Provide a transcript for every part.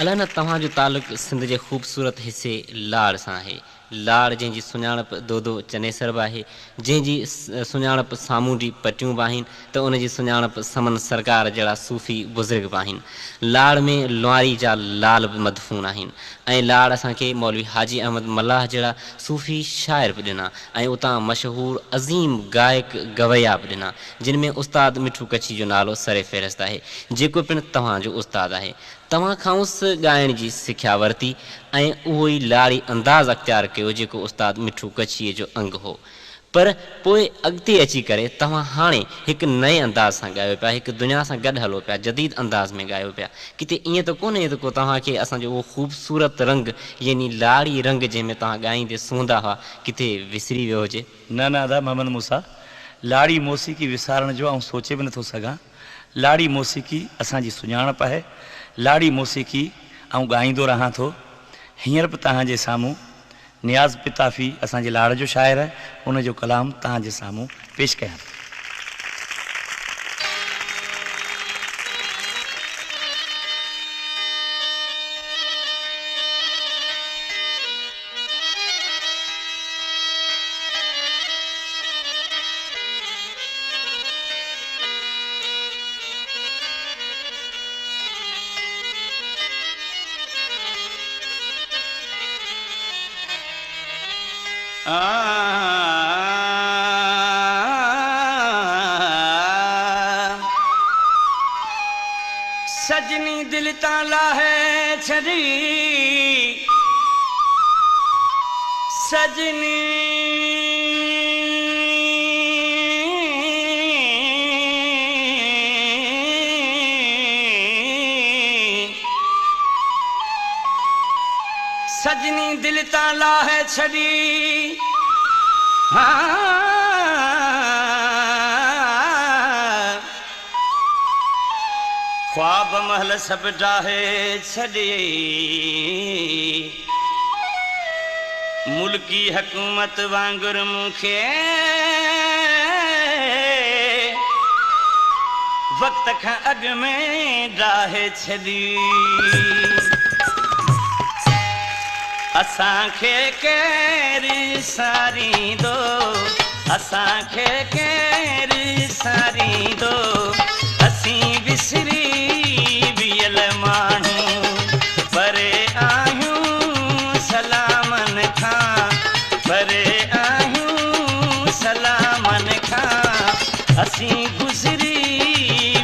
अलाए न तव्हांजो तालुक़ सिंध जे ख़ूबसूरत हिस्से लाड़ सां आहे। लाड़ जंहिंजी सुञाणप दोदो चनेसर बि आहे, जंहिंजी सुञाणप सामूंडी पटियूं बि आहिनि, त उनजी सुञाणप समन सरकार जहिड़ा सूफ़ी बुज़ुर्ग बि आहिनि। लाड़ में लुआरी जा लाल बि मदफ़ून आहिनि ऐं लाड़ असांखे मौलवी हाजी अहमद मल्लाह जहिड़ा सूफ़ी शाइर बि ॾिना ऐं उतां मशहूरु अज़ीम गायक गवैया बि ॾिना, जिन में उस्ताद मिठू कच्छी जो नालो सरे फ़हिरिस्त आहे, जेको पिणु तव्हांजो उस्ताद आहे। तव्हां खांसि ॻाइण जी सिख्या वरिती ऐं उहो ई लाड़ी अंदाज़ अख़्तियार कयो जेको उस्ताद मिठू कच्छीअ जो अंग हो। पर पोइ अॻिते अची करे तव्हां हाणे हिकु नए अंदाज़ सां ॻायो पिया, हिकु दुनिया सां गॾु हलो पिया, जदीद अंदाज़ में ॻायो पिया। किथे ईअं त कोन्हे त को तव्हांखे असांजो उहो ख़ूबसूरत रंग यानी लाड़ी रंग जंहिंमें तव्हां ॻाईंदे सूंहंदा हुआ किथे विसरी वियो हुजे? न अदा मोहम्मद मूसा, लाड़ी मौसीक़ी विसारण जो सोचे बि नथो सघां। लाड़ी मौसीक़ी असांजी सुञाणप आहे। लाड़ी मौसीक़ी ॻाईंदो रहां थो। हींअर बि तव्हांजे साम्हूं नियाज़ पिताफ़ी असांजे लाड़ जो शाइर आहे, उनजो कलाम तव्हांजे साम्हूं पेश कयां। सजनी दिल ताला है छड़ी, सजनी सजनी दिल ताला है छड़ी। हाँ ख्वाब महल सब डाहे छड़ी, मुल्की हकूमत वांगुर मुखे वक्त खां अॻु में डाहे छड़ी। असांखे केरु सारींदो, असांखे केरु सारींदो, असीं विसरी वियल माण्हू परे आहियूं सलामन खां, परे आहियूं सलामन खां, असीं गुज़री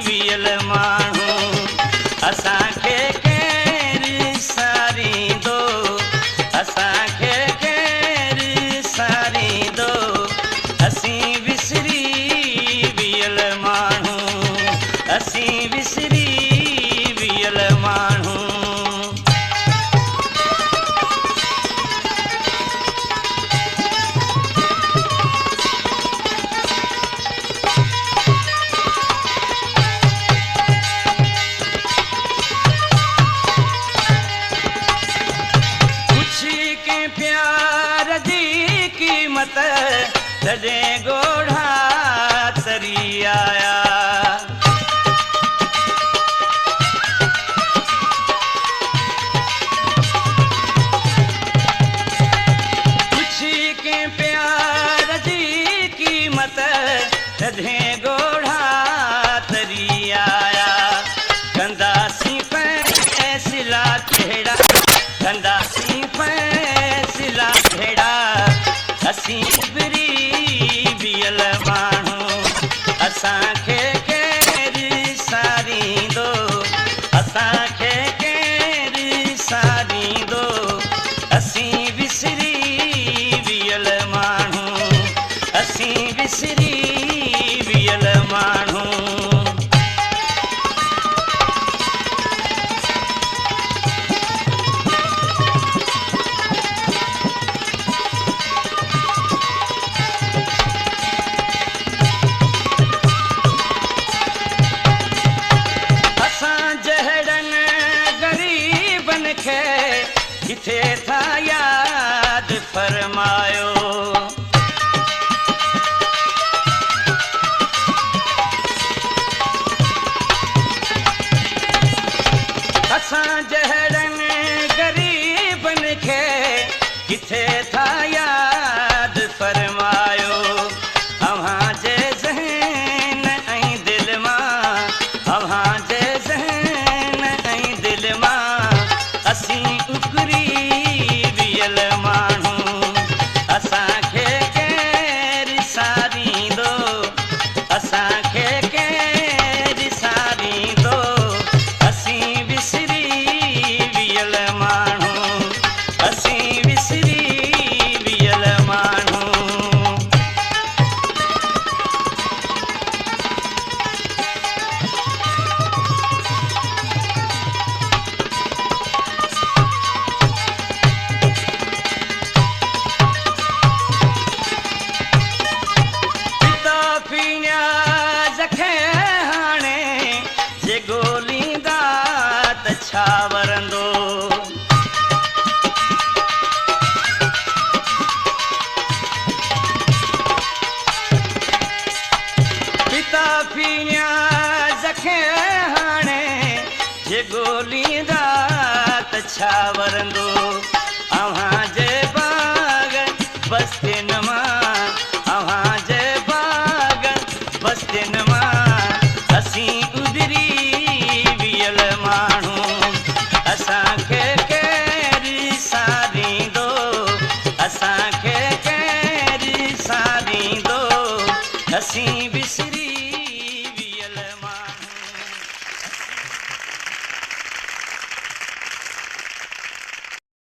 वियल माण्हू। असांखे केरु सारींदो, असांखे केरु सारींदो, असीं विसरी वियल माण्हू, असीं विसरी वियल माण्हू। पुछी के प्यार जी कीमत तॾहिं ॻोढ़ा तरी आया। पुछी के प्यार जी कीमत तॾहिं ॻोढ़ा तरी आया। कंदासीं फ़ैसिला कहिड़ा, कंदासीं फ़ैसिला कहिड़ा, असीं उभरी वियल माण्हू। असांखे केरु सारींदो, असांखे केरु सारींदो, असीं विसरी वियल माण्हू, असीं विसरी वियल माण्हू। किथे था याद फरमायो, असां जहड़न किथे था याद फरमायो अव्हां जे ज़हन ऐं दिल मां अव्हां जे ज़हन ऐं दिल मां असीं उकरी वियल माण्हू असांखे केरु सारींदो असांखे केरु सारींदो असीं विसरी वियल माण्हू असीं विसरी वियल माण्हू गोलींदा त छा वरंदो पिता पीअ जखे हाणे जे गोलींदा त छा वरंदो अव्हां जे बाग बस्तियुनि मां अव्हां जे बाग बस्तियुनि मां असीं उधरी वियल माण्हू असांखे केरु सारींदो असांखे केरु सारींदो असीं विसरी